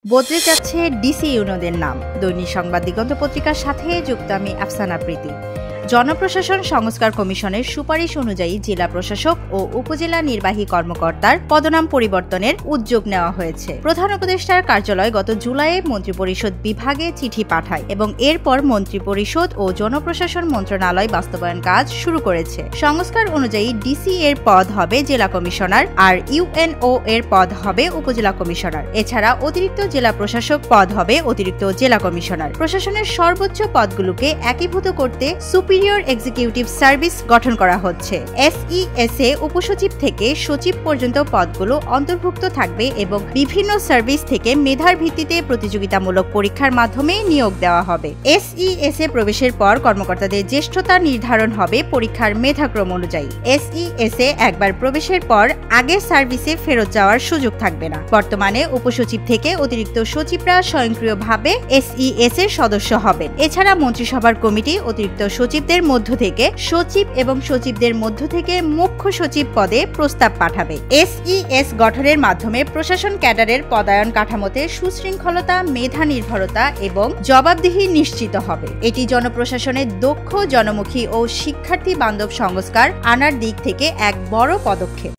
বদলে যাচ্ছে ডিসি ইউনোদের নাম। দৈনিক সংবাদ দিগন্ত পত্রিকার সাথে যুক্ত আমি আফসানা প্রীতি। জনপ্রশাসন সংস্কার কমিশনের সুপারিশ অনুযায়ী জেলা প্রশাসক ও উপজেলা নির্বাহী কর্মকর্তার পদনাম পরিবর্তনের উদ্যোগ নেওয়া হয়েছে। প্রধান উপদেষ্টার কার্যালয় গত জুলাইয়ে মন্ত্রিপরিষদ বিভাগে চিঠি পাঠায় এবং এরপর মন্ত্রিপরিষদ ও জনপ্রশাসন মন্ত্রণালয় বাস্তবায়ন কাজ শুরু করেছে। সংস্কার অনুযায়ী ডিসি এর পদ হবে জেলা কমিশনার আর ইউএনও এর পদ হবে উপজেলা কমিশনার। এছাড়া অতিরিক্ত জেলা প্রশাসক পদ হবে অতিরিক্ত জেলা কমিশনার। প্রশাসনের সর্বোচ্চ পদগুলোকে একীভূত করতে সুপিরিয়র এক্সিকিউটিভ সার্ভিস গঠন করা হচ্ছে। এসইএসএ উপসচিব থেকে সচিব পর্যন্ত পদগুলো অন্তর্ভুক্ত থাকবে এবং বিভিন্ন সার্ভিস থেকে মেধার ভিত্তিতে প্রতিযোগিতামূলক পরীক্ষার মাধ্যমে নিয়োগ দেওয়া হবে। এসইএসএ প্রবেশের পর কর্মকর্তাদের জ্যেষ্ঠতা নির্ধারণ হবে পরীক্ষার মেধাক্রম অনুযায়ী। এসইএসএ একবার প্রবেশের পর আগের সার্ভিসে ফেরত যাওয়ার সুযোগ থাকবে না। বর্তমানে উপসচিব থেকে অতিরিক্ত সচিবরা স্বয়ংক্রিয়ভাবে এসইএসএ এর সদস্য হবেন। এছাড়া মন্ত্রিসভার কমিটি অতিরিক্ত সচিবদের মধ্য থেকে সচিব এবং সচিবদের মধ্য থেকে মুখ্য সচিব পদে প্রস্তাব পাঠাবে। এসইএস গঠনের মাধ্যমে প্রশাসন ক্যাডারের পদায়ন কাঠামোতে সুশৃঙ্খলতা, মেধা নির্ভরতা এবং জবাবদিহি নিশ্চিত হবে। এটি জনপ্রশাসনের দক্ষ, জনমুখী ও শিক্ষার্থী বান্ধব সংস্কার আনার দিক থেকে এক বড় পদক্ষেপ।